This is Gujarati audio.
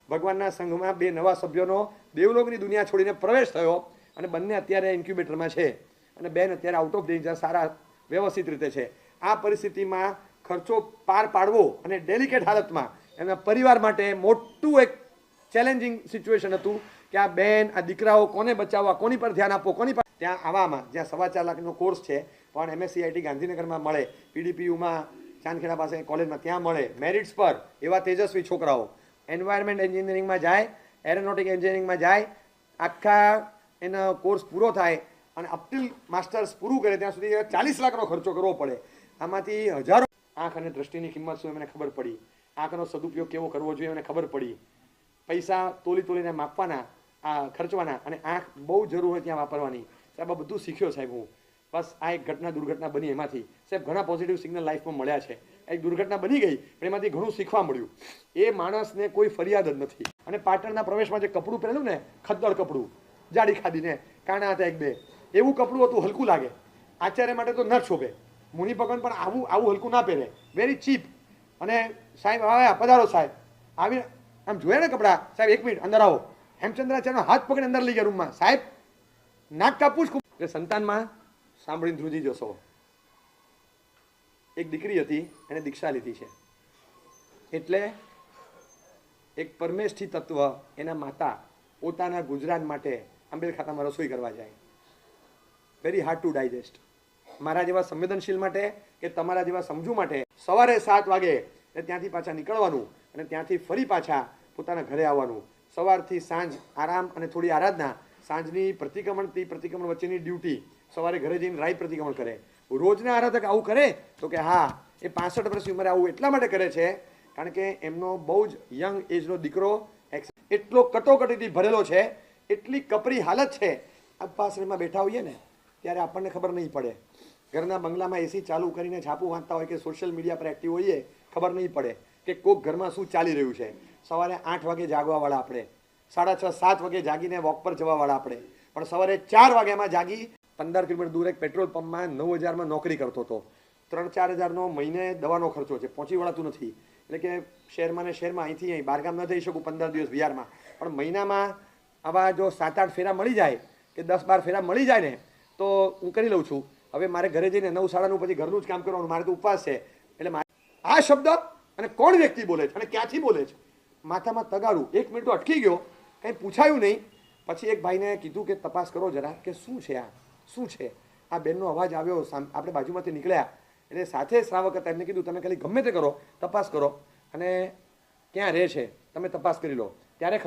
ભગવાનના સંઘમાં બે નવા સભ્યોનો દેવલોકની દુનિયા છોડીને પ્રવેશ થયો અને બંને અત્યારે ઇન્ક્યુબેટરમાં છે અને બેન અત્યારે આઉટ ઓફ ડેન્જર સારા વ્યવસ્થિત રીતે છે. આ પરિસ્થિતિમાં ખર્ચો પાર પાડવો અને ડેલિકેટ હાલતમાં એમના પરિવાર માટે મોટું એક ચેલેન્જિંગ સિચ્યુએશન હતું કે આ બેન આ દીકરાઓ કોને બચાવવા, કોની પર ધ્યાન આપવો, કોની પર ત્યાં આવવામાં જ્યાં 4.25 લાખનો કોર્સ છે પણ MSCIT ગાંધીનગરમાં મળે, PDPUમાં ચાંદખેડા પાસે કોલેજમાં ત્યાં મળે, મેરિટ્સ પર એવા તેજસ્વી છોકરાઓ એન્વાયરમેન્ટ એન્જિનિયરિંગમાં જાય, એરોનોટિક એન્જિનિયરિંગમાં જાય, આખા એનો કોર્સ પૂરો થાય અને અપટીલ માસ્ટર્સ પૂરું કરે ત્યાં સુધી 40 લાખનો ખર્ચો કરવો પડે. આમાંથી હજારો આંખ અને દ્રષ્ટિની કિંમત શું એમને ખબર પડી, આંખનો સદુપયોગ કેવો કરવો જોઈએ એમને ખબર પડી, પૈસા તોલીને માપવાના, આ ખર્ચવાના અને આંખ બહુ જરૂર હોય ત્યાં વાપરવાની. સાહેબ આ બધું શીખ્યો સાહેબ હું. બસ આ એક દુર્ઘટના બની એમાંથી સાહેબ ઘણા પોઝિટિવ સિગ્નલ લાઈફમાં મળ્યા છે. એક દુર્ઘટના બની ગઈ પણ એમાંથી ઘણું શીખવા મળ્યું. એ માણસને કોઈ ફરિયાદ જ નથી. અને પાટણના પ્રવેશમાં જે કપડું પહેરેલું ને, ખદ્દડ કપડું, જાડી ખાધીને કાણા હતા એક બે, એવું કપડું હતું, હલકું લાગે, આચાર્ય માટે તો ન શોભે. મુનિ ભગવાન પણ આવું હલકું ના પહેરે, વેરી ચીપ. અને સાહેબ આવ્યા, પધારો સાહેબ, આવીને આમ જોયા ને કપડા, સાહેબ 1 મિનિટ અંદર આવો. હેમચંદ્રાચાર્યનો હાથ પકડી અંદર લઈ ગયા રૂમમાં. સાહેબ નાક કાપવું જ કે સંતાનમાં સાંભળીને ધ્રુજી જશો. એક દીકરી હતી, એને દીક્ષા લીધી છે. એટલે એક પરમેષ્ઠી તત્વ એના માતા પોતાના ગુજરાત માટે આંબેલ ખાતામાં રસોઈ કરવા જાય. Very hard to digest. મારા જેવા સંવેદનશીલ માટે કે તમારા જેવા સમજુ માટે સવારે 7 વાગે ત્યાંથી પાછા નીકળવાનું અને ત્યાંથી ફરી પાછા પોતાના ઘરે આવવાનું. સવારથી સાંજ આરામ અને થોડી આરાધના, સાંજની પ્રતિક્રમણ વચ્ચેની ડ્યુટી, સવારે ઘરે જઈને રાઈ પ્રતિક્રમણ કરે. રોજના આરાધક આવું કરે તો કે હા, એ 65 વર્ષની ઉંમરે આવું એટલા માટે કરે છે કારણ કે એમનો બહુ જ યંગ એજનો દીકરો એટલો કટોકટીથી ભરેલો છે, એટલી કપરી હાલત છે. અપાશ્રયમાં બેઠા હોઈએ ને ત્યારે આપણને ખબર નહીં પડે. ઘરના બંગલામાં એસી ચાલુ કરીને છાપું વાંચતા હોય કે સોશિયલ મીડિયા પર એક્ટિવ હોઈએ, ખબર નહીં પડે કે કોઈક ઘરમાં શું ચાલી રહ્યું છે. સવારે 8 વાગે જાગવાવાળા આપણે, 6:30 7 વાગે જાગીને વોક પર જવાવાળા આપણે, પણ સવારે 4 વાગ્યામાં જાગી 15 કિલોમીટર દૂર એક પેટ્રોલ પંપમાં 9000માં નોકરી કરતો હતો. 3-4 હજારનો મહિને દવાનો ખર્ચો છે, પહોંચી વળાતું નથી. એટલે કે શહેરમાં ને શહેરમાં અહીંથી અહીં બહારગામ ન જઈ શકું 15 દિવસ બિહારમાં, પણ મહિનામાં આવા જો 7-8 ફેરા મળી જાય કે 10-12 ફેરા મળી જાય ને તો હું કરી લઉં છું. હવે મારે ઘરે જઈને 9-9:30 પછી ઘરનું જ કામ કરવાનું, મારે તો ઉપવાસ છે. એટલે આ શબ્દ અને કોણ વ્યક્તિ બોલે છે અને ક્યાંથી બોલે છે માથામાં તગાડું. 1 મિનિટ તો અટકી ગયો, કંઈ પૂછાયું નહીં. પછી એક ભાઈને કીધું કે તપાસ કરો જરા કે શું છે, આ શું છે. આ બેનનો અવાજ આવ્યો, આપણે બાજુમાંથી નીકળ્યા એટલે સાથે શ્રાવક હતા, એમને કીધું તમે ખાલી ગમે તે કરો, તપાસ કરો અને ક્યાં રહે છે તમે તપાસ કરી લો. ત્યારે